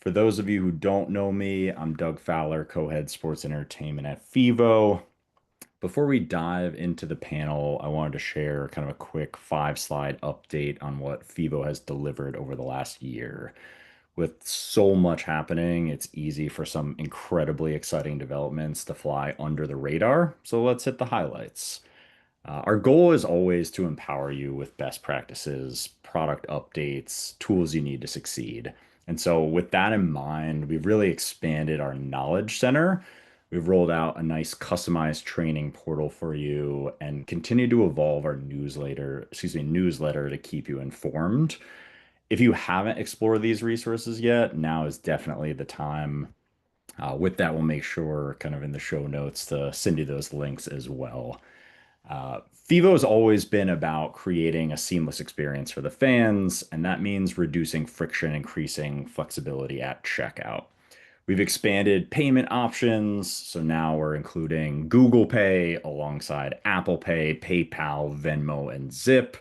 For those of you who don't know me, I'm Doug Fowler, co-head sports entertainment at FEVO. Before we dive into the panel, I wanted to share kind of a quick five-slide update on what FEVO has delivered over the last year. With so much happening, it's easy for some incredibly exciting developments to fly under the radar. So let's hit the highlights. Our goal is always to empower you with best practices, product updates, tools you need to succeed. And so, with that in mind, we've really expanded our knowledge center. We've rolled out a nice customized training portal for you and continue to evolve our newsletter to keep you informed. If you haven't explored these resources yet, now is definitely the time. With that, we'll make sure, kind of in the show notes, to send you those links as well. FEVO has always been about creating a seamless experience for the fans, and that means reducing friction, increasing flexibility at checkout. We've expanded payment options, so now we're including Google Pay alongside Apple Pay, PayPal, Venmo, and Zip.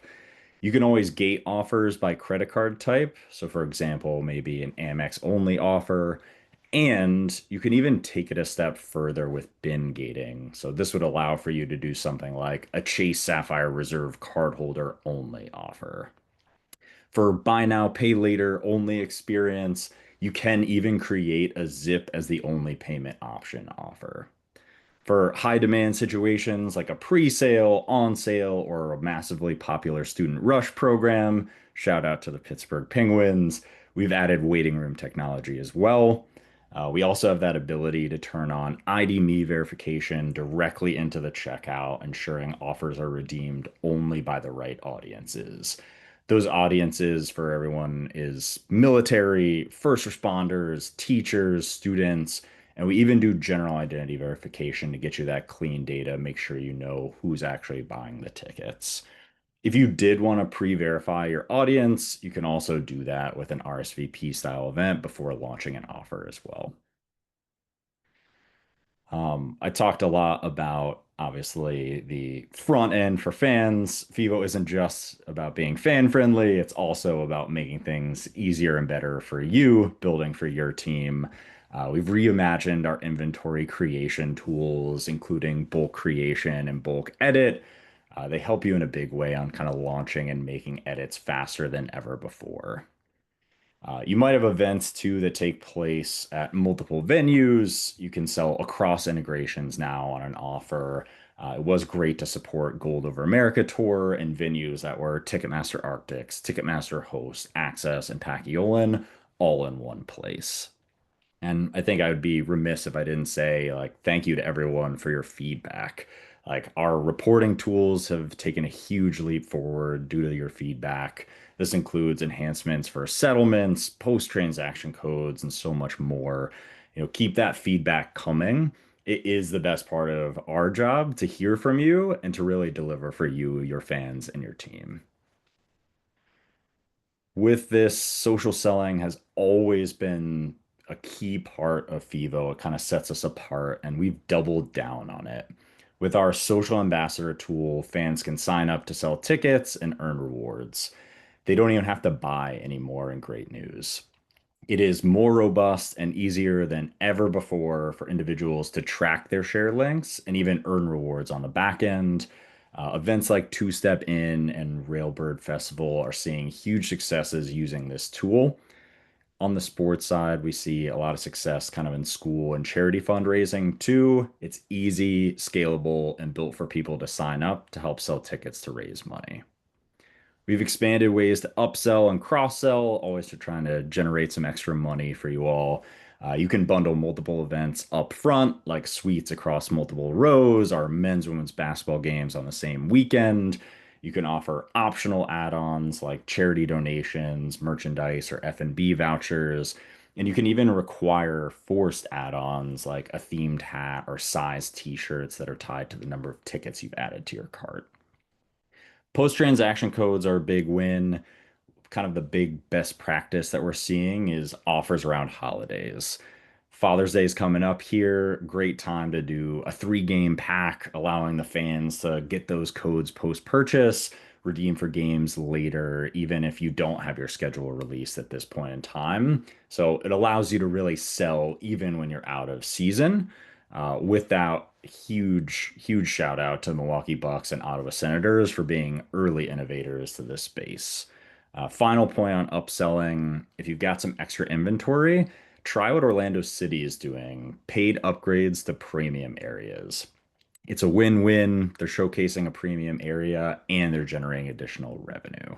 You can always gate offers by credit card type. So, for example, maybe an Amex only offer. And you can even take it a step further with bin gating. So, this would allow for you to do something like a Chase Sapphire Reserve cardholder only offer. For buy now, pay later only experience, you can even create a Zip as the only payment option offer. For high demand situations like a pre-sale, on sale, or a massively popular student rush program, shout out to the Pittsburgh Penguins, we've added waiting room technology as well. We also have that ability to turn on ID me verification directly into the checkout, ensuring offers are redeemed only by the right audiences. Those audiences for everyone is military, first responders, teachers, students, and we even do general identity verification to get you that clean data, make sure you know who's actually buying the tickets. If you did want to pre-verify your audience, you can also do that with an RSVP style event before launching an offer as well. I talked a lot about obviously the front end for fans. FEVO isn't just about being fan friendly, it's also about making things easier and better for you, building for your team. We've reimagined our inventory creation tools, including bulk creation and bulk edit. They help you in a big way on kind of launching and making edits faster than ever before. You might have events too that take place at multiple venues. You can sell across integrations now on an offer. It was great to support Gold Over America Tour and venues that were Ticketmaster Arctics, Ticketmaster Host, Access, and Paciolan all in one place. And I think I would be remiss if I didn't say, like, thank you to everyone for your feedback. Like, our reporting tools have taken a huge leap forward due to your feedback. This includes enhancements for settlements, post-transaction codes, and so much more. Keep that feedback coming. It is the best part of our job to hear from you and to really deliver for you, your fans, and your team. With this, social selling has always been a key part of FEVO. It kind of sets us apart, and we've doubled down on it. With our social ambassador tool, fans can sign up to sell tickets and earn rewards. They don't even have to buy anymore in great news. It is more robust and easier than ever before for individuals to track their share links and even earn rewards on the back end. Events like Two Step In and Railbird Festival are seeing huge successes using this tool. On the sports side, we see a lot of success kind of in school and charity fundraising too. It's easy, scalable, and built for people to sign up to help sell tickets to raise money. We've expanded ways to upsell and cross-sell, always to trying to generate some extra money for you all. You can bundle multiple events up front, like suites across multiple rows, or men's, women's basketball games on the same weekend. You can offer optional add-ons like charity donations, merchandise, or F&B vouchers. And you can even require forced add-ons like a themed hat or size t-shirts that are tied to the number of tickets you've added to your cart. Post-transaction codes are a big win. Kind of the big best practice that we're seeing is offers around holidays. Father's Day is coming up here. Great time to do a three-game pack, allowing the fans to get those codes post-purchase. redeem for games later, even if you don't have your schedule released at this point in time. So it allows you to really sell even when you're out of season. With that, huge shout out to Milwaukee Bucks and Ottawa Senators for being early innovators to this space. Final point on upselling, if you've got some extra inventory, try what Orlando City is doing, paid upgrades to premium areas. It's a win-win. They're showcasing a premium area and they're generating additional revenue.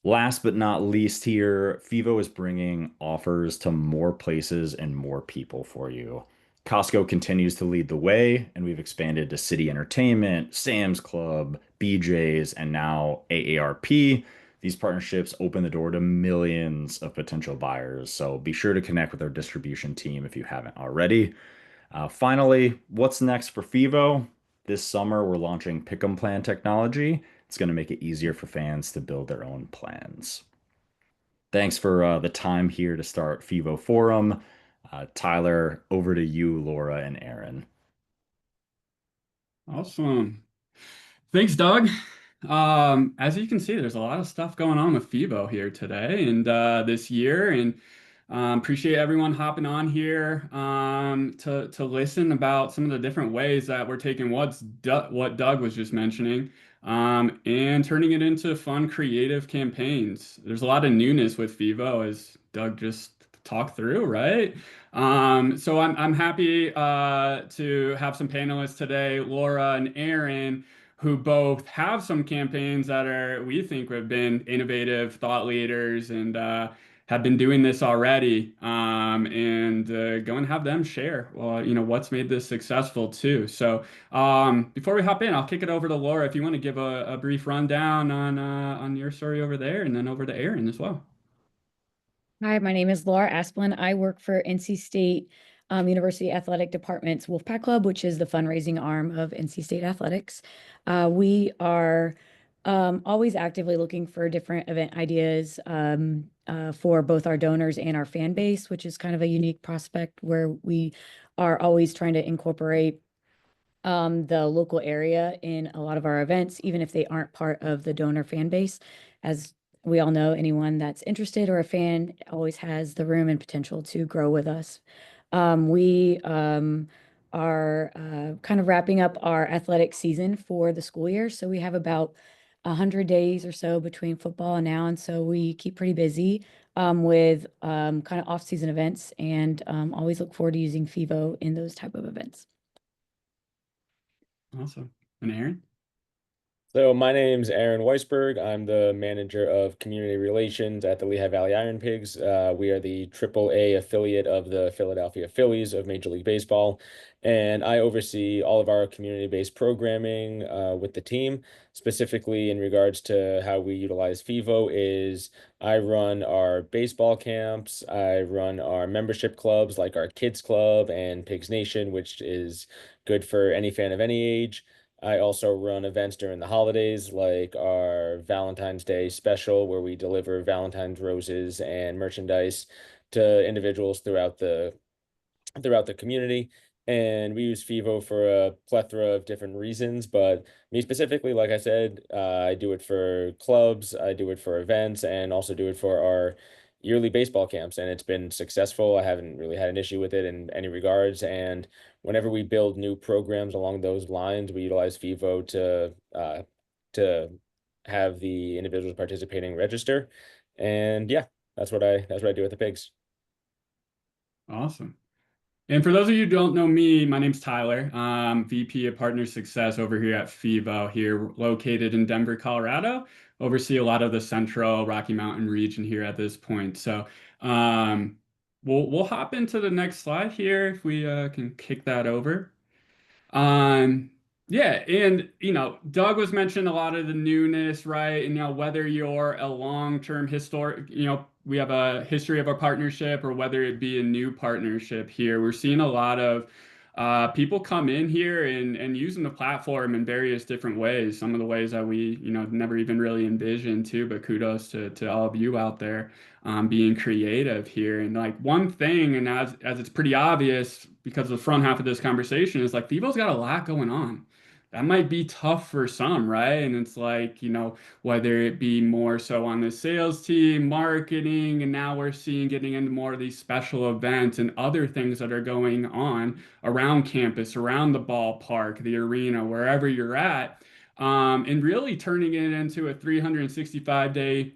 Last but not least here, FEVO is bringing offers to more places and more people for you. Costco continues to lead the way, and we've expanded to City Entertainment, Sam's Club, BJ's, and now AARP. These partnerships open the door to millions of potential buyers, so be sure to connect with our distribution team if you haven't already. Finally, what's next for FEVO? This summer, we're launching Pick'em Plan technology. It's going to make it easier for fans to build their own plans. Thanks for the time here to start FEVOForum. Tyler, over to you, Laura and Aaron. Awesome. Thanks, Doug. As you can see, there's a lot of stuff going on with FEVO here today and this year, and appreciate everyone hopping on here to listen about some of the different ways that we're taking what Doug was just mentioning and turning it into fun, creative campaigns. There's a lot of newness with FEVO, as Doug just talked through, right? So I'm happy to have some panelists today, Laura and Aaron, who both have some campaigns that are, we think, have been innovative thought leaders and have been doing this already. And go and have them share, well, what's made this successful too. So before we hop in, I'll kick it over to Laura if you want to give a brief rundown on your story over there, and then over to Aaron as well. Hi, my name is Laura Aspland. I work for NC State University Athletic Department's Wolfpack Club, which is the fundraising arm of NC State Athletics. We are always actively looking for different event ideas for both our donors and our fan base, which is kind of a unique prospect where we are always trying to incorporate the local area in a lot of our events, even if they aren't part of the donor fan base. As we all know, anyone that's interested or a fan always has the room and potential to grow with us. We are kind of wrapping up our athletic season for the school year. So we have about 100 days or so between football and now. And so we keep pretty busy with kind of off-season events, and always look forward to using FEVO in those type of events. Awesome. And Aaron? So my name's Aaron Weisberg. I'm the manager of community relations at the Lehigh Valley IronPigs. We are the AAA affiliate of the Philadelphia Phillies of Major League Baseball, and I oversee all of our community-based programming with the team. Specifically in regards to how we utilize FEVO is I run our baseball camps, I run our membership clubs like our Kids Club and Pigs Nation, which is good for any fan of any age. I also run events during the holidays, like our Valentine's Day special, where we deliver Valentine's roses and merchandise to individuals throughout the community. And we use FEVO for a plethora of different reasons, but me specifically, like I said, I do it for clubs, I do it for events, and also do it for our yearly baseball camps. And it's been successful. I haven't really had an issue with it in any regards. And whenever we build new programs along those lines, we utilize FEVO to have the individuals participating register. And yeah, that's what I do with the pigs. Awesome. And for those of you who don't know me, my name's Tyler. VP of Partner Success over here at FEVO, here located in Denver, Colorado. Oversee a lot of the central Rocky Mountain region here at this point. So we'll hop into the next slide here if we can kick that over. Um, yeah, and Doug was mentioning a lot of the newness, right? And whether you're a long-term historic, we have a history of our partnership, or whether it be a new partnership here, we're seeing a lot of people come in here and using the platform in various different ways. Some of the ways that we, never even really envisioned too, but kudos to all of you out there being creative here. And like one thing, and as it's pretty obvious because the front half of this conversation is like FEVO's got a lot going on. that might be tough for some, right? And it's like, whether it be more so on the sales team, marketing, and now we're seeing getting into more of these special events and other things that are going on around campus, around the ballpark, the arena, wherever you're at, and really turning it into a 365-day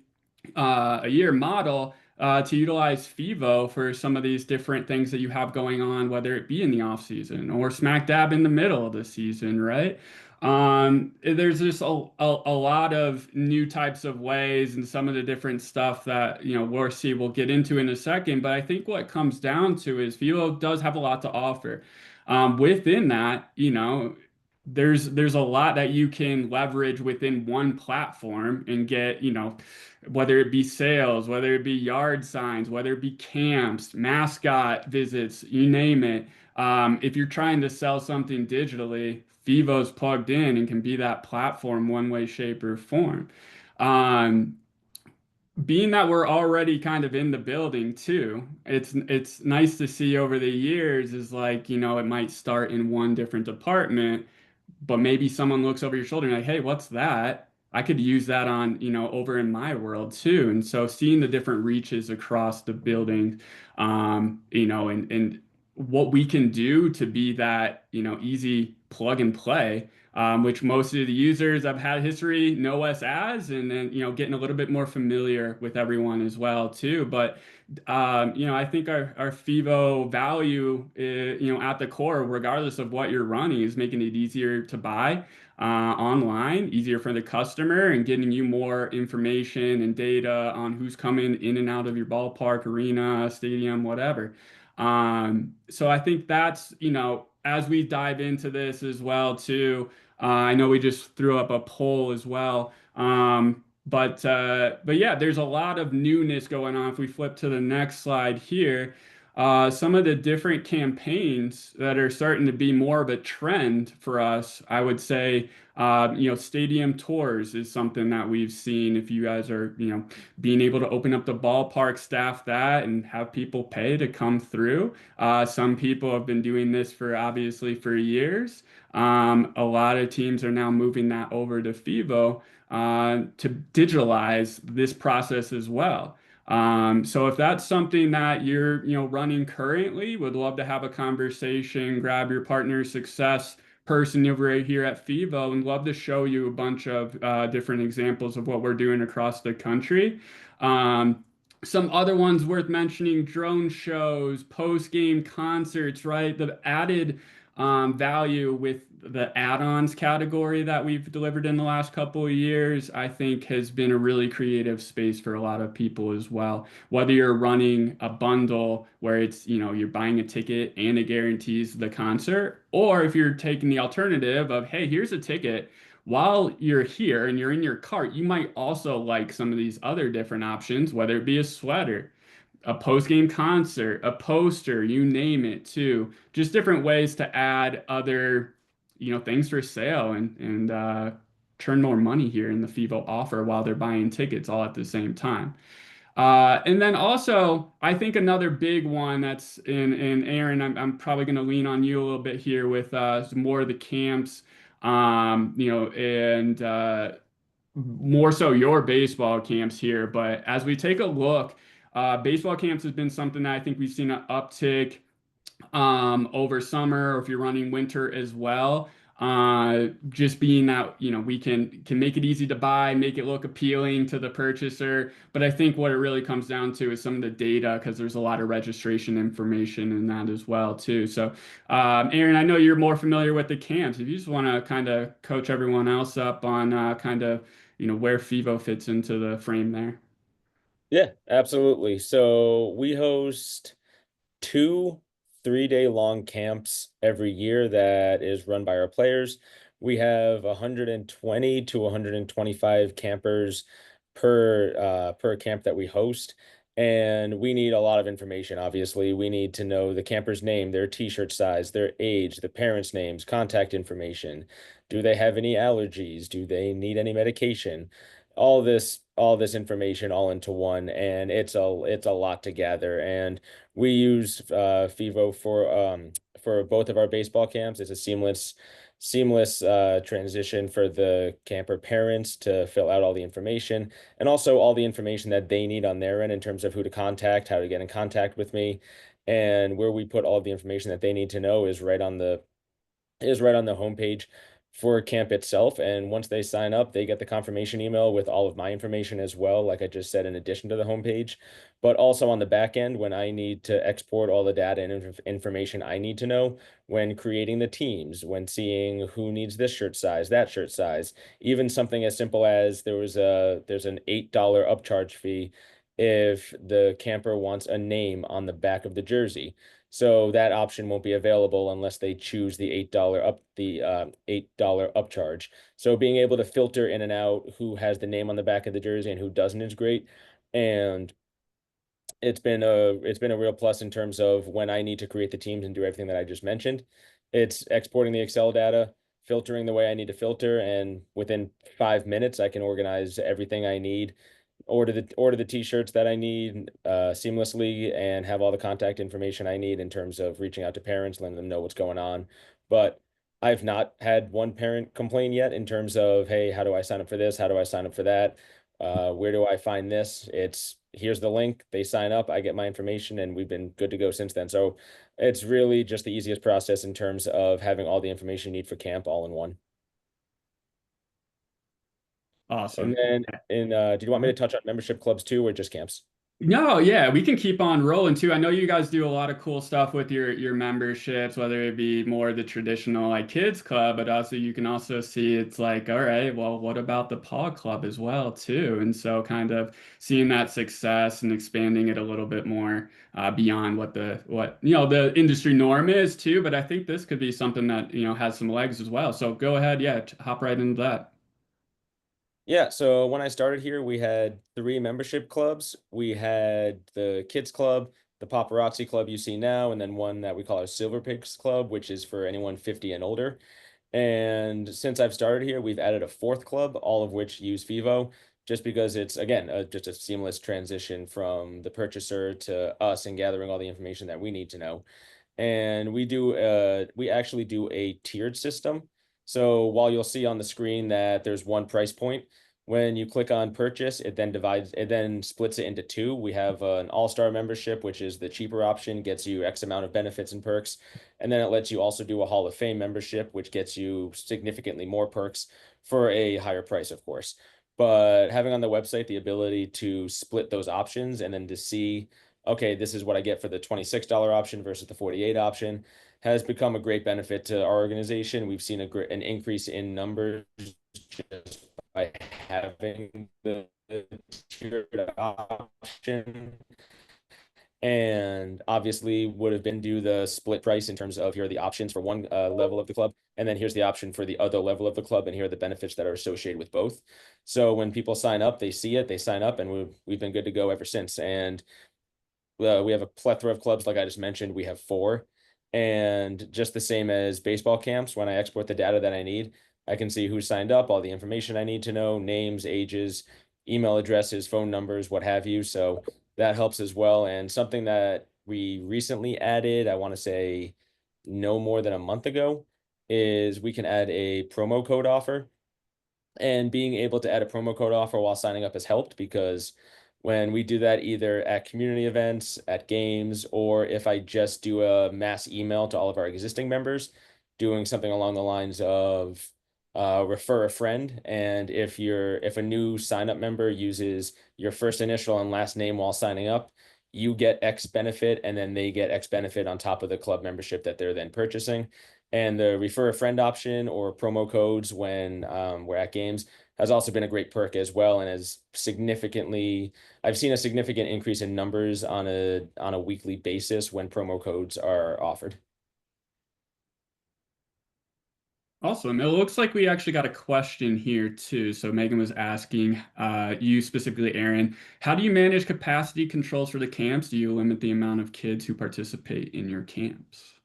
a year model to utilize FEVO for some of these different things that you have going on, whether it be in the off season or smack dab in the middle of the season, right? There's just a lot of new types of ways and some of the different stuff that, we'll get into in a second. But I think what it comes down to is FEVO does have a lot to offer. Within that, there's a lot that you can leverage within one platform and get, whether it be sales, whether it be yard signs, whether it be camps, mascot visits, you name it. If you're trying to sell something digitally, FEVO's plugged in and can be that platform one way, shape, or form. Um, Being that we're already kind of in the building too, it's nice to see over the years is like, it might start in one different department, but maybe someone looks over your shoulder and like, hey, what's that? I could use that on, over in my world too. And so seeing the different reaches across the building, and what we can do to be that, easy plug and play, which most of the users I've had history know us as, and then, getting a little bit more familiar with everyone as well too. But I think our FEVO value, at the core, regardless of what you're running, is making it easier to buy online, easier for the customer, and getting you more information and data on who's coming in and out of your ballpark, arena, stadium, whatever. So I think that's, as we dive into this as well too, I know we just threw up a poll as well. But yeah, there's a lot of newness going on. If we flip to the next slide here, some of the different campaigns that are starting to be more of a trend for us, I would say, stadium tours is something that we've seen. If you guys are, being able to open up the ballpark, staff that, and have people pay to come through. Some people have been doing this for obviously for years. A lot of teams are now moving that over to FEVO to digitalize this process as well. So if that's something that you're, running currently, would love to have a conversation, grab your partner success person over here at FEVO, and love to show you a bunch of different examples of what we're doing across the country. Some other ones worth mentioning: drone shows, post-game concerts, right? The added value with the add-ons category that we've delivered in the last couple of years, I think has been a really creative space for a lot of people as well. Whether you're running a bundle where it's, you're buying a ticket and it guarantees the concert, or if you're taking the alternative of, hey, here's a ticket. While you're here and you're in your cart, you might also like some of these other different options, whether it be a sweater, a post-game concert, a poster, you name it too. Just different ways to add other, things for sale and turn more money here in the FEVO offer while they're buying tickets all at the same time. And then also, I think another big one that's in Aaron, I'm probably going to lean on you a little bit here with some more of the camps, and more so your baseball camps here. But as we take a look, baseball camps has been something that I think we've seen an uptick over summer, or if you're running winter as well. Just being that, we can make it easy to buy, make it look appealing to the purchaser. But I think what it really comes down to is some of the data, because there's a lot of registration information in that as well too. So, Aaron, I know you're more familiar with the camps. If you just want to kind of coach everyone else up on kind of, where FEVO fits into the frame there. Yeah, absolutely. So we host two 3-day long camps every year that is run by our players. We have 120 to 125 campers per camp that we host. And we need a lot of information. Obviously, we need to know the camper's name, their t-shirt size, their age, the parents' names, contact information. Do they have any allergies? Do they need any medication? All this information all into one, and it's a lot to gather. And we use FEVO for both of our baseball camps. It's a seamless transition for the camper parents to fill out all the information, and also all the information that they need on their end in terms of who to contact, how to get in contact with me, and where we put all the information that they need to know is right on the homepage for camp itself. And once they sign up, they get the confirmation email with all of my information as well, like I just said, in addition to the homepage. But also on the back end, when I need to export all the data and information I need to know when creating the teams, when seeing who needs this shirt size, that shirt size, even something as simple as there's an $8 upcharge fee if the camper wants a name on the back of the jersey. So that option won't be available unless they choose the $8 upcharge. So being able to filter in and out who has the name on the back of the jersey and who doesn't is great. And it's been a real plus in terms of when I need to create the teams and do everything that I just mentioned. It's exporting the Excel data, filtering the way I need to filter, and within 5 minutes I can organize everything I need, order the t-shirts that I need seamlessly, and have all the contact information I need in terms of reaching out to parents, letting them know what's going on. But I've not had one parent complain yet in terms of, hey, how do I sign up for this? How do I sign up for that? Where do I find this? It's here's the link, they sign up, I get my information, and we've been good to go since then. So it's really just the easiest process in terms of having all the information you need for camp all in one. Awesome. And then do you want me to touch on membership clubs too, or just camps? No, yeah, we can keep on rolling too. I know you guys do a lot of cool stuff with your memberships, whether it be more the traditional like kids club, but also you can also see it's like, all right, well, what about the paw club as well too? And so kind of seeing that success and expanding it a little bit more beyond what the industry norm is too. But I think this could be something that has some legs as well. So go ahead, yeah, hop right into that. Yeah, so when I started here, we had 3 membership clubs. We had the kids club, the paparazzi club you see now, and then one that we call our Silver Pigs Club, which is for anyone 50 and older. And since I've started here, we've added a 4th club, all of which use FEVO, just because it's, again, just a seamless transition from the purchaser to us and gathering all the information that we need to know. And we actually do a tiered system. So while you'll see on the screen that there's one price point, when you click on purchase, it then splits it into 2. We have an all-star membership, which is the cheaper option, gets you X amount of benefits and perks. And then it lets you also do a Hall of Fame membership, which gets you significantly more perks for a higher price, of course. But having on the website the ability to split those options and then to see, okay, this is what I get for the $26 option versus the 48 option, has become a great benefit to our organization. We've seen an increase in numbers just by having the tiered option. And obviously would have been due the split price in terms of here are the options for one level of the club, and then here's the option for the other level of the club, and here are the benefits that are associated with both. So when people sign up, they see it, they sign up, and we've been good to go ever since. And we have a plethora of clubs, like I just mentioned. We have 4, and just the same as baseball camps, when I export the data that I need, I can see who signed up, all the information I need to know, names, ages, email addresses, phone numbers, what have you. So that helps as well. And something that we recently added, I want to say no more than a month ago, is we can add a promo code offer. And being able to add a promo code offer while signing up has helped, because when we do that either at community events, at games, or if I just do a mass email to all of our existing members, doing something along the lines of refer a friend. And if a new sign up member uses your first initial and last name while signing up, you get X benefit, and then they get X benefit on top of the club membership that they're then purchasing. And the refer a friend option or promo codes when we're at games has also been a great perk as well, and has I've seen a significant increase in numbers on a weekly basis when promo codes are offered. Awesome. It looks like we actually got a question here too. So Megan was asking, you specifically, Aaron, how do you manage capacity controls for the camps? Do you limit the amount of kids who participate in your camps?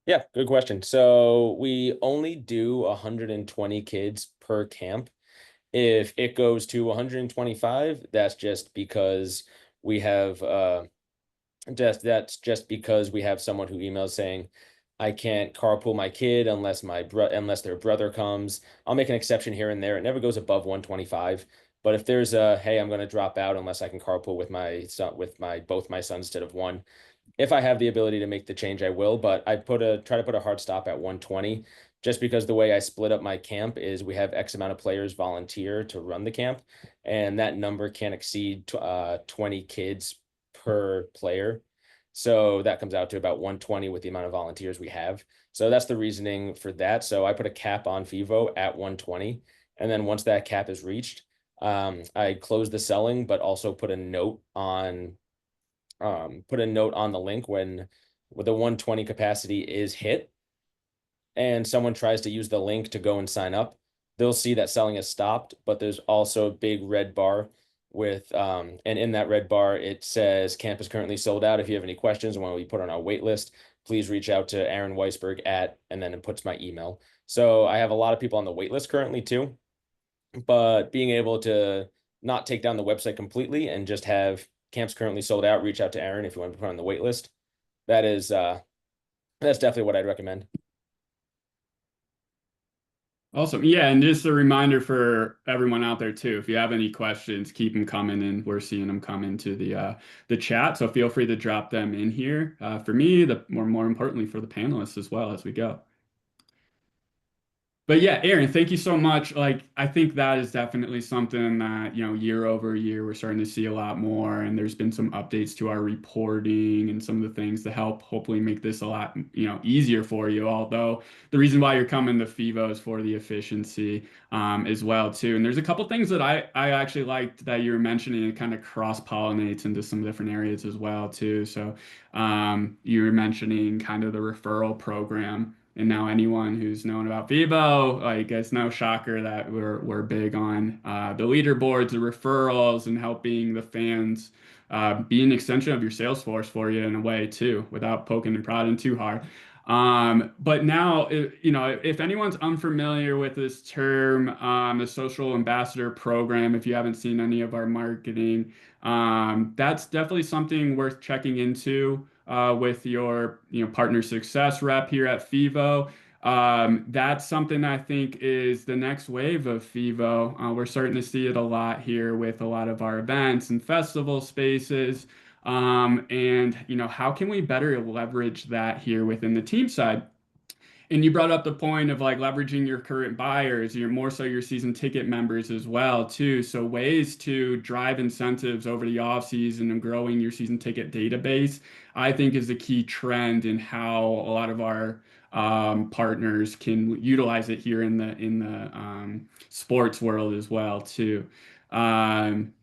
Yeah, good question. So we only do 120 kids per camp. If it goes to 125, that's just because we have that's just because we have someone who emails saying I can't carpool my kid unless their brother comes. I'll make an exception here and there. It never goes above 125. But if there's a, hey, I'm going to drop out unless I can carpool with my son, with my both my sons instead of one. If I have the ability to make the change, I will. But I try to put a hard stop at 120, just because the way I split up my camp is we have X amount of players volunteer to run the camp, and that number can't exceed 20 kids per player. So that comes out to about 120 with the amount of volunteers we have. So that's the reasoning for that. So I put a cap on FEVO at 120. And then once that cap is reached, I close the selling, but also put a note on the link when the 120 capacity is hit and someone tries to use the link to go and sign up, they'll see that selling is stopped, but there's also a big red bar and in that red bar, it says camp is currently sold out. If you have any questions and want to be put on our wait list, please reach out to Aaron Weisberg and then it puts my email. So I have a lot of people on the wait list currently too, but being able to not take down the website completely and just have camps currently sold out, reach out to Aaron if you want to put on the wait list. That's definitely what I'd recommend. Awesome. Yeah, and just a reminder for everyone out there too, if you have any questions, keep them coming in. We're seeing them come into the chat, so feel free to drop them in here. For me, more importantly for the panelists as well as we go. But yeah, Aaron, thank you so much. Like, I think that is definitely something that, year over year, we're starting to see a lot more. And there's been some updates to our reporting and some of the things to help hopefully make this a lot, easier for you. Although the reason why you're coming to FEVO is for the efficiency as well, too. And there's a couple things that I actually liked that you were mentioning. It kind of cross-pollinates into some different areas as well, too. So you were mentioning kind of the referral program. And now anyone who's known about FEVO, like it's no shocker that we're big on the leaderboards, the referrals, and helping the fans be an extension of your sales force for you in a way too, without poking and prodding too hard. But now, if anyone's unfamiliar with this term, the social ambassador program, if you haven't seen any of our marketing, that's definitely something worth checking into with your partner success rep here at FEVO. That's something I think is the next wave of FEVO. We're starting to see it a lot here with a lot of our events and festival spaces. And how can we better leverage that here within the team side? And you brought up the point of like leveraging your current buyers, your more so your season ticket members as well too. So ways to drive incentives over the off season and growing your season ticket database, I think is a key trend in how a lot of our partners can utilize it here in the sports world as well too. Um,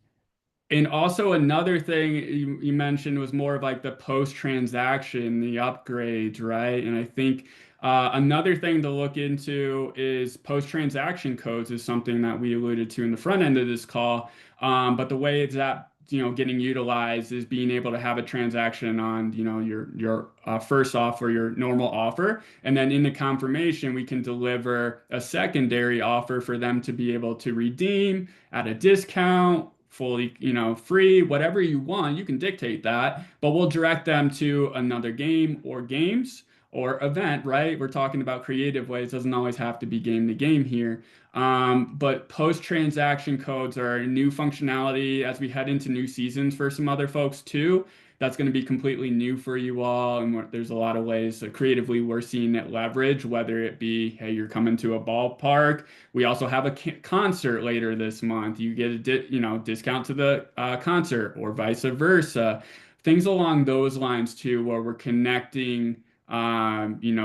and also another thing you mentioned was more of like the post-transaction, the upgrades, right? And I think another thing to look into is post-transaction codes is something that we alluded to in the front end of this call. But the way it's that getting utilized is being able to have a transaction on your first offer, your normal offer, and then in the confirmation we can deliver a secondary offer for them to be able to redeem at a discount, fully free, whatever you want. You can dictate that, but we'll direct them to another game or games or event, right? We're talking about creative ways. It doesn't always have to be game to game here. But post-transaction codes are a new functionality as we head into new seasons for some other folks too. That's going to be completely new for you all. And there's a lot of ways creatively we're seeing it leverage, whether it be, hey, you're coming to a ballpark. We also have a concert later this month. You get a discount to the concert or vice versa. Things along those lines too, where we're connecting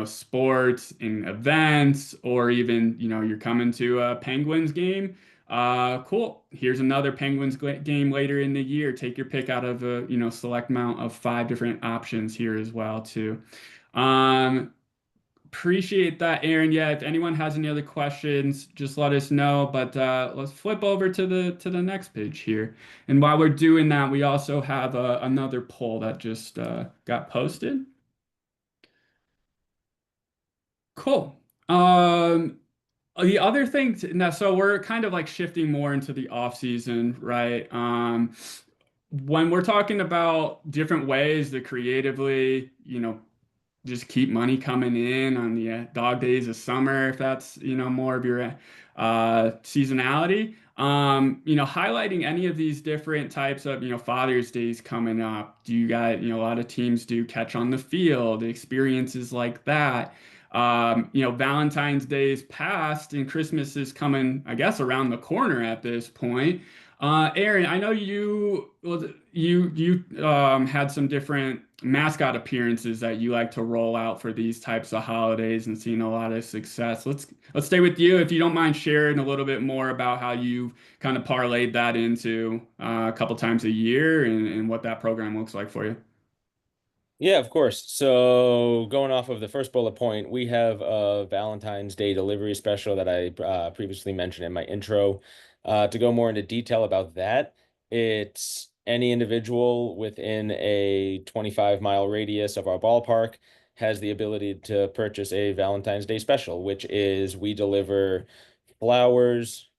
sports and events, or even, you're coming to a Penguins game. Cool. Here's another Penguins game later in the year. Take your pick out of a, select amount of 5 different options here as well too. Appreciate that, Aaron. Yeah, if anyone has any other questions, just let us know. But let's flip over to the next page here. And while we're doing that, we also have another poll that just got posted. Cool. The other thing now, so we're kind of like shifting more into the off season, right? When we're talking about different ways to creatively, just keep money coming in on the dog days of summer, if that's, more of your seasonality. Highlighting any of these different types of, Father's Days coming up. Do you guys, a lot of teams do catch on the field, experiences like that. Valentine's Day is past and Christmas is coming, I guess, around the corner at this point. Aaron, I know you had some different mascot appearances that you like to roll out for these types of holidays and seen a lot of success. Let's stay with you if you don't mind sharing a little bit more about how you've kind of parlayed that into a couple times a year and what that program looks like for you. Yeah, of course. So going off of the first bullet point, we have a Valentine's Day delivery special that I previously mentioned in my intro. To go more into detail about that, it's any individual within a 25-mile radius of our ballpark has the ability to purchase a Valentine's Day special, which is we deliver flowers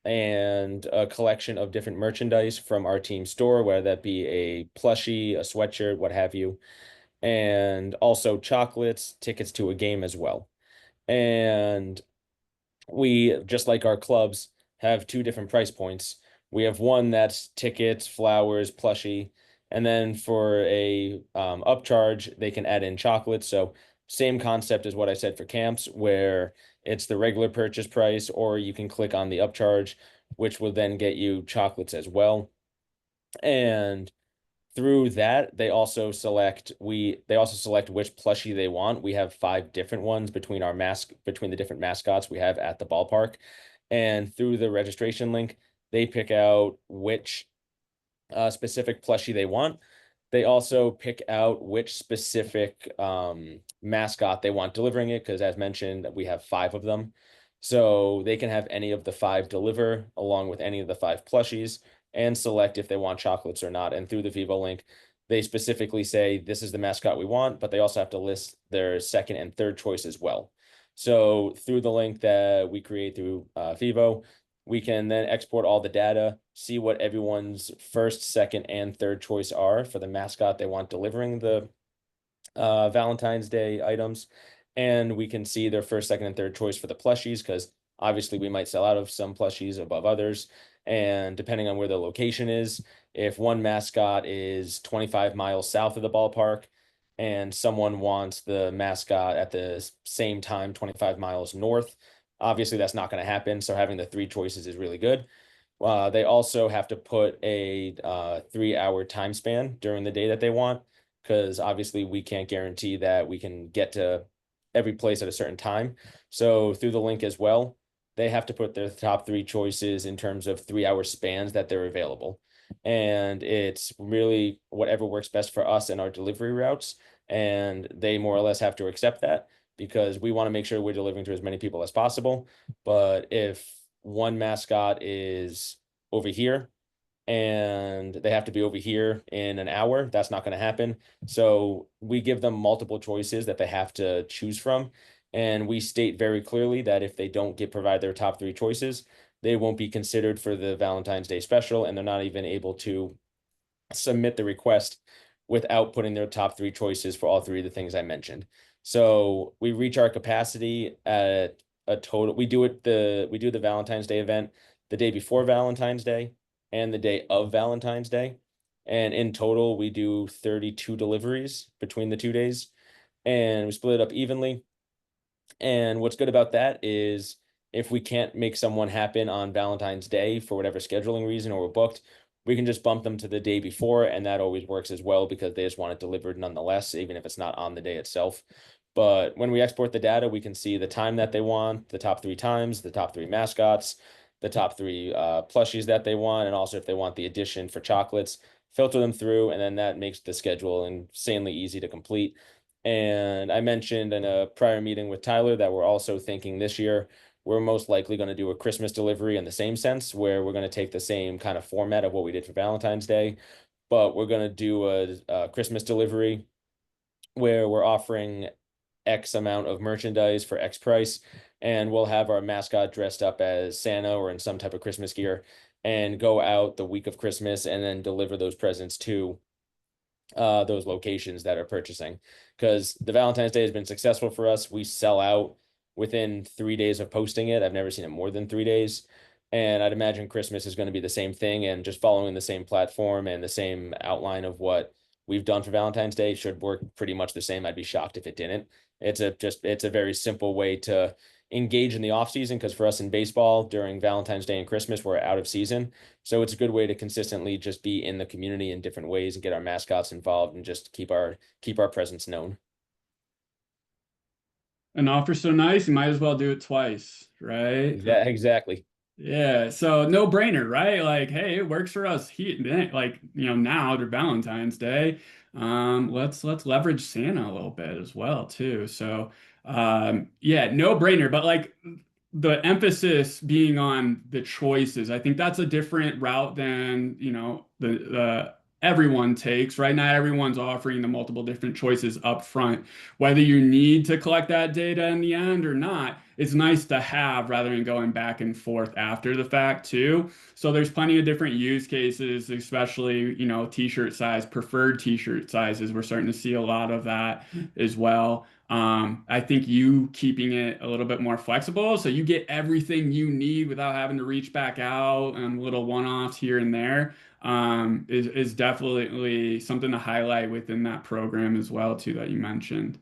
and a collection of different merchandise from our team store, whether that be a plushie, a sweatshirt, what have you, and also chocolates, tickets to a game as well. And we, just like our clubs, have two different price points. We have one that's tickets, flowers, plushie, and then for a upcharge, they can add in chocolate. So same concept as what I said for camps, where it's the regular purchase price, or you can click on the upcharge, which will then get you chocolates as well. And through that, they also select which plushie they want. We have 5 different ones between the different mascots we have at the ballpark. And through the registration link, they pick out which specific plushie they want. They also pick out which specific mascot they want delivering it, because as mentioned, we have 5 of them. So they can have any of the 5 deliver along with any of the 5 plushies and select if they want chocolates or not. And through the FEVO link, they specifically say this is the mascot we want, but they also have to list their second and third choice as well. So through the link that we create through FEVO, we can then export all the data, see what everyone's first, second, and third choice are for the mascot they want delivering the Valentine's Day items. And we can see their first, second, and third choice for the plushies, because obviously we might sell out of some plushies above others. And depending on where the location is, if one mascot is 25 miles south of the ballpark and someone wants the mascot at the same time 25 miles north, obviously that's not going to happen. So having the 3 choices is really good. They also have to put a 3-hour time span during the day that they want, because obviously we can't guarantee that we can get to every place at a certain time. So through the link as well, they have to put their top 3 choices in terms of 3-hour spans that they're available. And it's really whatever works best for us and our delivery routes. And they more or less have to accept that, because we want to make sure we're delivering to as many people as possible. But if one mascot is over here and they have to be over here in an hour, that's not going to happen. So we give them multiple choices that they have to choose from. And we state very clearly that if they don't provide their top 3 choices, they won't be considered for the Valentine's Day special, and they're not even able to submit the request without putting their top 3 choices for all 3 of the things I mentioned. So we reach our capacity at a total. We do the Valentine's Day event the day before Valentine's Day and the day of Valentine's Day. And in total, we do 32 deliveries between the 2 days, and we split it up evenly. And what's good about that is if we can't make someone happen on Valentine's Day for whatever scheduling reason, or we're booked, we can just bump them to the day before, and that always works as well, because they just want it delivered nonetheless, even if it's not on the day itself. But when we export the data, we can see the time that they want, the top 3 times, the top 3 mascots, the top 3 plushies that they want, and also if they want the addition for chocolates, filter them through, and then that makes the schedule insanely easy to complete. And I mentioned in a prior meeting with Tyler that we're also thinking this year we're most likely going to do a Christmas delivery in the same sense, where we're going to take the same kind of format of what we did for Valentine's Day, but we're going to do a Christmas delivery where we're offering X amount of merchandise for X price, and we'll have our mascot dressed up as Santa or in some type of Christmas gear and go out the week of Christmas and then deliver those presents to those locations that are purchasing, because the Valentine's Day has been successful for us. We sell out within 3 days of posting it. I've never seen it more than 3 days. And I'd imagine Christmas is going to be the same thing, and just following the same platform and the same outline of what we've done for Valentine's Day should work pretty much the same. I'd be shocked if it didn't. It's a very simple way to engage in the off season, because for us in baseball during Valentine's Day and Christmas, we're out of season. So it's a good way to consistently just be in the community in different ways and get our mascots involved and just keep our presence known. An offer so nice, you might as well do it twice, right? Yeah, exactly. Yeah, so no brainer, right? Like, hey, it works for us. Like, now to Valentine's Day, let's leverage Santa a little bit as well too. So, yeah, no brainer. But like the emphasis being on the choices, I think that's a different route than the everyone takes. Right now, everyone's offering the multiple different choices up front. Whether you need to collect that data in the end or not, it's nice to have rather than going back and forth after the fact too. So there's plenty of different use cases, especially, t-shirt size, preferred t-shirt sizes. We're starting to see a lot of that as well. I think you keeping it a little bit more flexible so you get everything you need without having to reach back out and little one-offs here and there, is definitely something to highlight within that program as well too that you mentioned.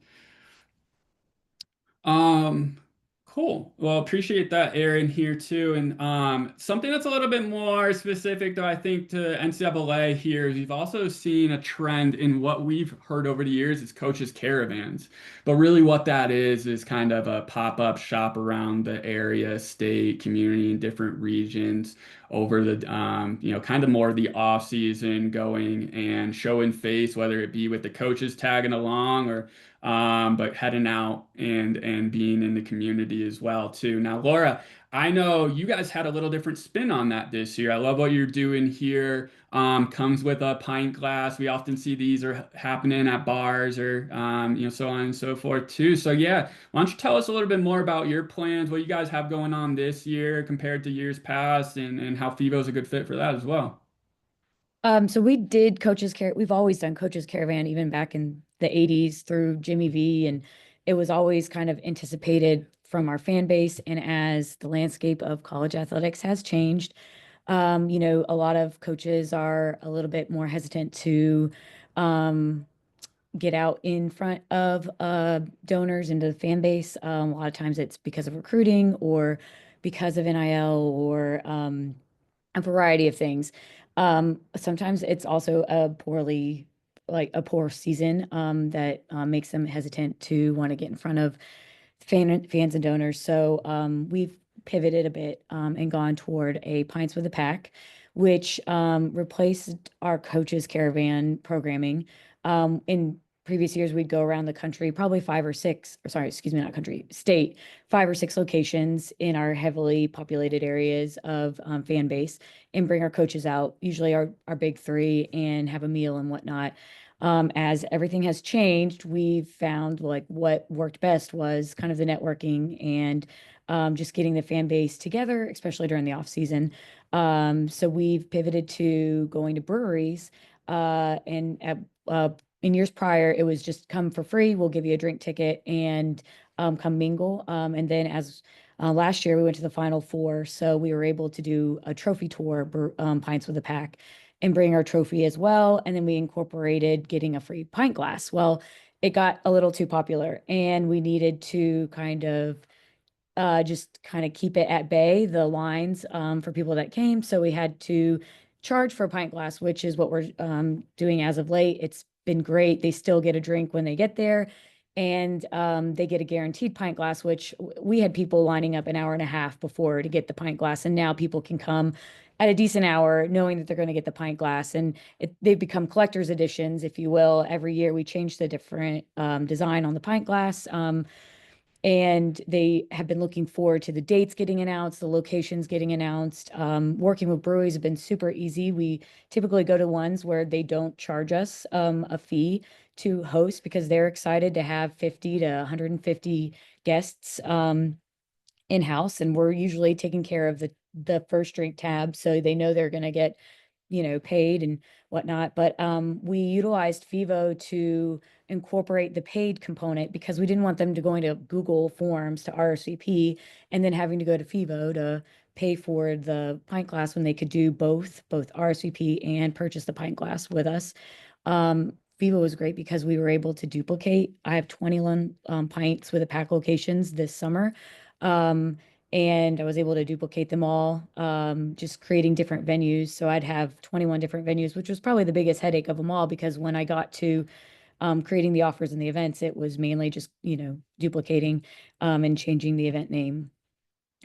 Um, cool. Well, appreciate that, Aaron, here too. And something that's a little bit more specific, though, I think to NCAA here is we've also seen a trend in what we've heard over the years is coaches' caravans. But really, what that is kind of a pop-up shop around the area, state, community, in different regions over the kind of more the off season, going and showing face, whether it be with the coaches tagging along or but heading out and being in the community as well too. Now, Laura, I know you guys had a little different spin on that this year. I love what you're doing here. Comes with a pint glass. We often see these are happening at bars or so on and so forth too. So yeah, why don't you tell us a little bit more about your plans, what you guys have going on this year compared to years past, and how FEVO is a good fit for that as well. So we did we've always done Coaches Caravan, even back in the 80s through Jimmy V. And it was always kind of anticipated from our fan base. And as the landscape of college athletics has changed, a lot of coaches are a little bit more hesitant to um, get out in front of donors into the fan base. A lot of times it's because of recruiting or because of NIL or a variety of things. Sometimes it's also like a poor season that makes them hesitant to want to get in front of fans and donors. So we've pivoted a bit and gone toward a Pints with a Pack, which replaced our coaches caravan programming. In previous years, we'd go around the country, probably five or six, or sorry, excuse me, not country, state, 5 or 6 locations in our heavily populated areas of fan base and bring our coaches out, usually our big three, and have a meal and whatnot. As everything has changed, we've found like what worked best was kind of the networking and just getting the fan base together, especially during the off season. So we've pivoted to going to breweries, and in years prior, it was just come for free. We'll give you a drink ticket and come mingle. And then as last year, we went to the Final Four, so we were able to do a trophy tour, Pints with a Pack, and bring our trophy as well. And then we incorporated getting a free pint glass. Well, it got a little too popular, and we needed to just kind of keep it at bay, the lines for people that came. So we had to charge for a pint glass, which is what we're doing as of late. It's been great. They still get a drink when they get there, and they get a guaranteed pint glass, which we had people lining up an hour and a half before to get the pint glass. And now people can come at a decent hour knowing that they're going to get the pint glass. And they've become collector's editions, if you will. Every year we change the different design on the pint glass. And they have been looking forward to the dates getting announced, the locations getting announced. Working with breweries have been super easy. We typically go to ones where they don't charge us a fee to host because they're excited to have 50 to 150 guests in-house. And we're usually taking care of the first drink tab. So they know they're going to get paid and whatnot. But we utilized FEVO to incorporate the paid component because we didn't want them to going to Google Forms to RSVP and then having to go to FEVO to pay for the pint glass when they could do both RSVP and purchase the pint glass with us. FEVO was great because we were able to duplicate. I have 21 pints with the pack locations this summer. And I was able to duplicate them all, just creating different venues. So I'd have 21 different venues, which was probably the biggest headache of them all because when I got to creating the offers and the events, it was mainly just, duplicating and changing the event name.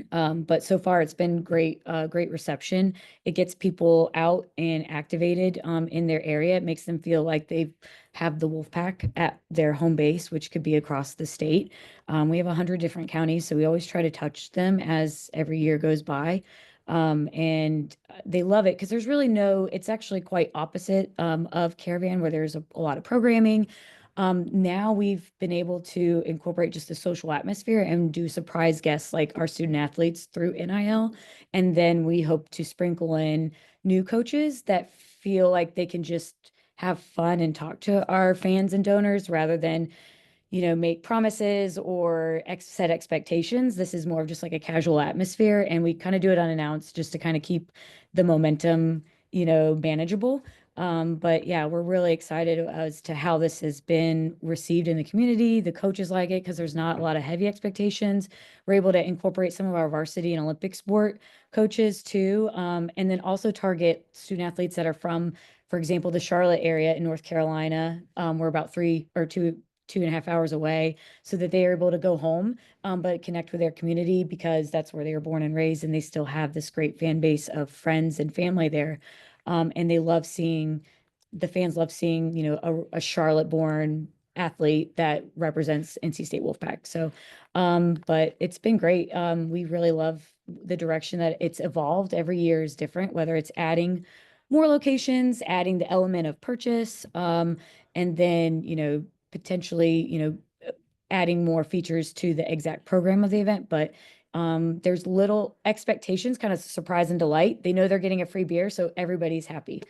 But so far it's been great, great reception. It gets people out and activated in their area. It makes them feel like they have the wolf pack at their home base, which could be across the state. We have 100 different counties, so we always try to touch them as every year goes by. And they love it because there's really it's actually quite opposite of Caravan where there's a lot of programming. Now we've been able to incorporate just the social atmosphere and do surprise guests like our student athletes through NIL. And then we hope to sprinkle in new coaches that feel like they can just have fun and talk to our fans and donors rather than make promises or set expectations. This is more of just like a casual atmosphere. And we kind of do it unannounced just to kind of keep the momentum, manageable. But yeah, we're really excited as to how this has been received in the community. The coaches like it because there's not a lot of heavy expectations. We're able to incorporate some of our varsity and Olympic sport coaches too. And then also target student athletes that are from, for example, the Charlotte area in North Carolina. We're about 2.5 hours away so that they are able to go home, but connect with their community because that's where they were born and raised and they still have this great fan base of friends and family there. And the fans love seeing, a Charlotte born athlete that represents NC State Wolfpack. So, but it's been great. We really love the direction that it's evolved. Every year is different, whether it's adding more locations, adding the element of purchase, and then, potentially, adding more features to the exact program of the event. But there's little expectations, kind of surprise and delight. They know they're getting a free beer, so everybody's happy.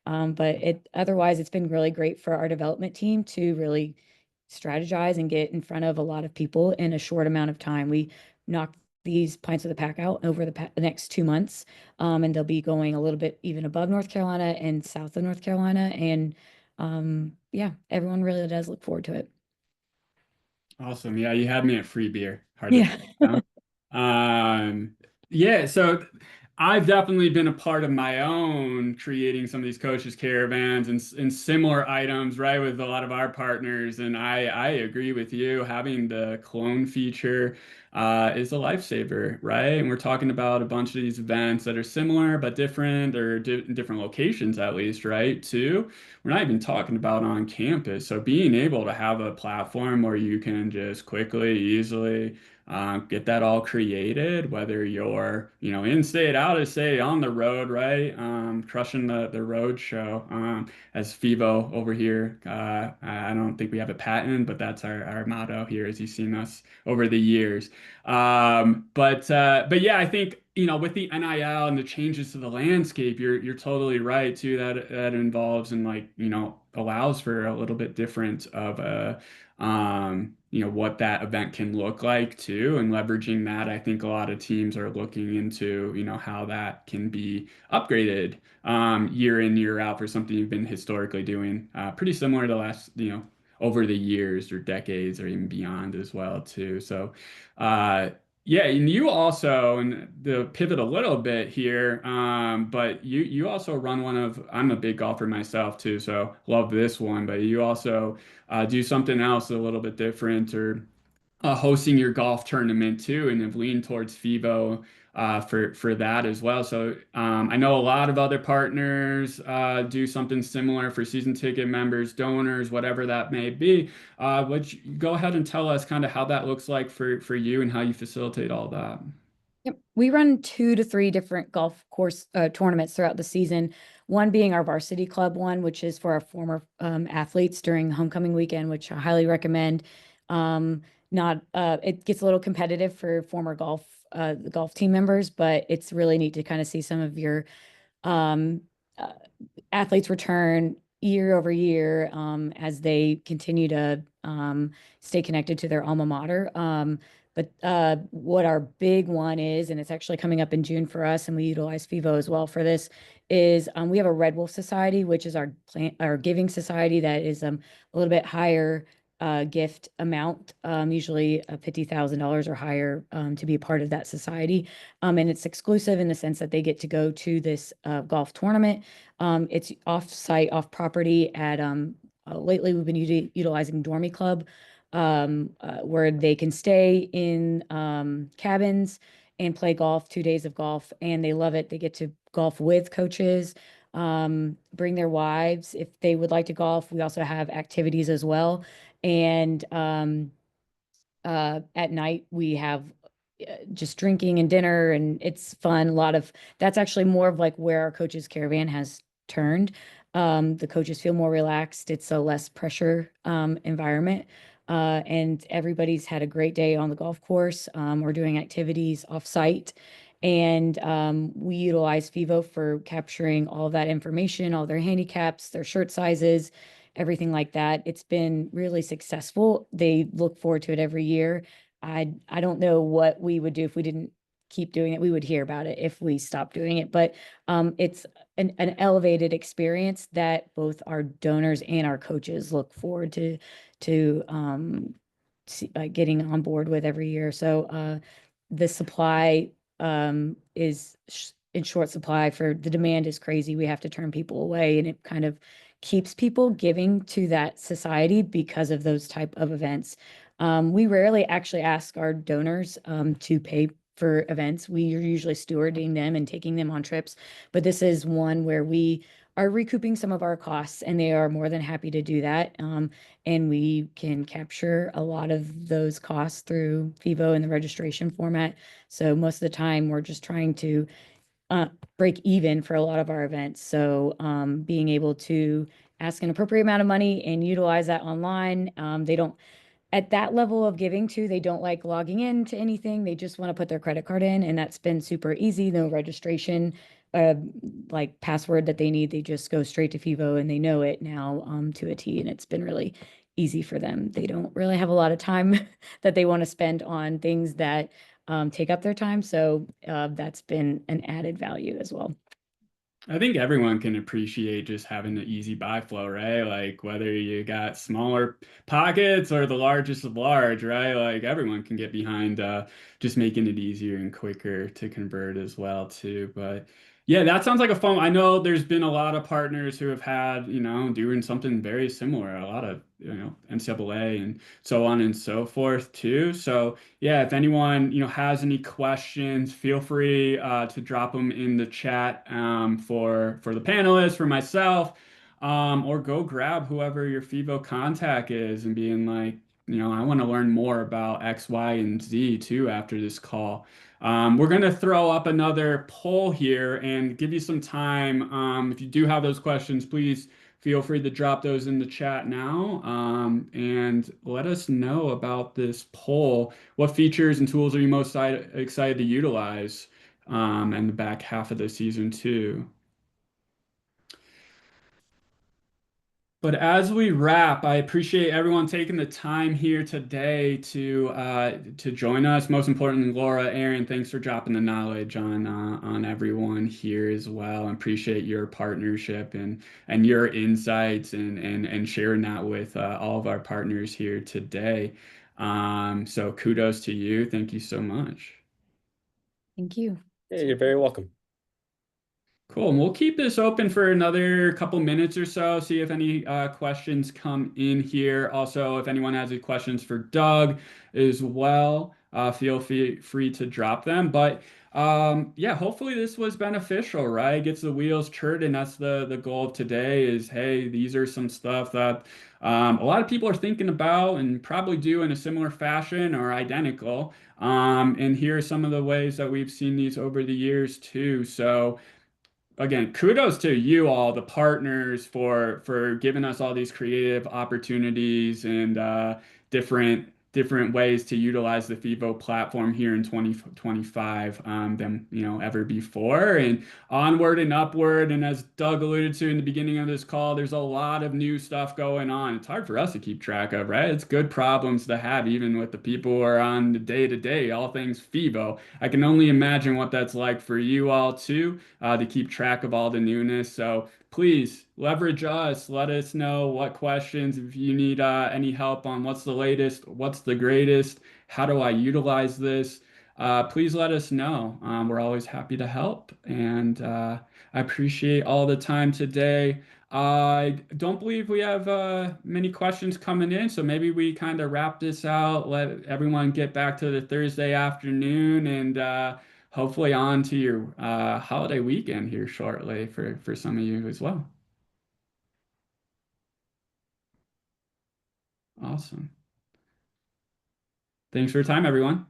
But otherwise, it's been really great for our development team to really strategize and get in front of a lot of people in a short amount of time. We knocked these pints of the pack out over the next 2 months, and they'll be going a little bit even above North Carolina and south of North Carolina. And yeah, everyone really does look forward to it. Awesome. Yeah, you had me at free beer. Hard to Yeah. turn down. Yeah, so I've definitely been a part of my own creating some of these coaches caravans and similar items, right, with a lot of our partners. And I agree with you. Having the clone feature is a lifesaver, right? And we're talking about a bunch of these events that are similar but different, or different locations at least, right? Too. We're not even talking about on campus. So being able to have a platform where you can just quickly, easily get that all created, whether you're, in state, out of state, on the road, right? Crushing the road show, as FEVO over here. I don't think we have a patent, but that's our motto here, as you've seen us over the years. But yeah, I think, with the NIL and the changes to the landscape, you're totally right too. That involves and allows for a little bit different of a what that event can look like too, and leveraging that. I think a lot of teams are looking into how that can be upgraded year in, year out for something you've been historically doing, pretty similar to last over the years or decades or even beyond as well too. So yeah, and you also, and the pivot a little bit here, but you also run one of, I'm a big golfer myself too, so love this one, but you also do something else a little bit different, or hosting your golf tournament too, and have leaned towards FEVO for that as well. So I know a lot of other partners do something similar for season ticket members, donors, whatever that may be. Would you go ahead and tell us kind of how that looks like for you and how you facilitate all that? Yep. We run 2 to 3 different golf course tournaments throughout the season. One being our varsity club one, which is for our former athletes during homecoming weekend, which I highly recommend. Not It gets a little competitive for former golf team members, but it's really neat to kind of see some of your athletes return year over year as they continue to stay connected to their alma mater. But what our big one is, and it's actually coming up in June for us, and we utilize FEVO as well for this, is we have a Red Wolf Society, which is our giving society that is a little bit higher gift amount, usually $50,000 or higher to be a part of that society. And it's exclusive in the sense that they get to go to this golf tournament. It's off-site, off-property at lately we've been utilizing Dormy Club, where they can stay in cabins and play golf, 2 days of golf, and they love it. They get to golf with coaches, bring their wives if they would like to golf. We also have activities as well. And at night we have just drinking and dinner, and it's fun. That's actually more of like where our coaches caravan has turned. The coaches feel more relaxed. It's a less pressure environment. And everybody's had a great day on the golf course. We're doing activities off site. And we utilize FEVO for capturing all of that information, all their handicaps, their shirt sizes, everything like that. It's been really successful. They look forward to it every year. I don't know what we would do if we didn't keep doing it. We would hear about it if we stopped doing it. But it's an elevated experience that both our donors and our coaches look forward to getting on board with every year. So the supply is in short supply. For the demand is crazy. We have to turn people away, and it kind of keeps people giving to that society because of those type of events. We rarely actually ask our donors to pay for events. We are usually stewarding them and taking them on trips, but this is one where we are recouping some of our costs, and they are more than happy to do that. And we can capture a lot of those costs through FEVO in the registration format. So most of the time, we're just trying to break even for a lot of our events. So being able to ask an appropriate amount of money and utilize that online. They don't, at that level of giving too, they don't like logging in to anything. They just want to put their credit card in, and that's been super easy. No registration, like password that they need. They just go straight to FEVO and they know it now to a T, and it's been really easy for them. They don't really have a lot of time that they want to spend on things that take up their time. So that's been an added value as well. I think everyone can appreciate just having the easy buy flow, right? Like whether you got smaller pockets or the largest of large, right? Like everyone can get behind just making it easier and quicker to convert as well too. But yeah, that sounds like a fun. I know there's been a lot of partners who have had, doing something very similar, a lot of, NCAA and so on and so forth too. So yeah, if anyone, has any questions, feel free to drop them in the chat for the panelists, for myself, or go grab whoever your FEVO contact is and being like, I want to learn more about X, Y, and Z too after this call. We're going to throw up another poll here and give you some time. If you do have those questions, please feel free to drop those in the chat now, and let us know about this poll. What features and tools are you most excited to utilize in the back half of the season too? But as we wrap, I appreciate everyone taking the time here today to join us. Most importantly, Laura, Aaron, thanks for dropping the knowledge on everyone here as well. I appreciate your partnership and your insights and sharing that with all of our partners here today. So kudos to you. Thank you so much. Thank you. Yeah, you're very welcome. Cool. And we'll keep this open for another couple minutes or so, see if any questions come in here. Also, if anyone has any questions for Doug as well, feel free to drop them. But yeah, hopefully this was beneficial, right? Gets the wheels turning. That's the goal of today is, hey, these are some stuff that a lot of people are thinking about and probably do in a similar fashion or identical. And here are some of the ways that we've seen these over the years too. So again, kudos to you all, the partners, for giving us all these creative opportunities and different different ways to utilize the FEVO platform here in 2025 than ever before, and onward and upward. And as Doug alluded to in the beginning of this call, there's a lot of new stuff going on. It's hard for us to keep track of, right? It's good problems to have, even with the people who are on the day-to-day, all things FEVO. I can only imagine what that's like for you all too, to keep track of all the newness. So please leverage us. Let us know what questions, if you need any help on what's the latest, what's the greatest, how do I utilize this. Please let us know. We're always happy to help. And I appreciate all the time today. I don't believe we have many questions coming in, so maybe we kind of wrap this out, let everyone get back to the Thursday afternoon, and hopefully on to your holiday weekend here shortly for some of you as well. Awesome. Thanks for your time, everyone.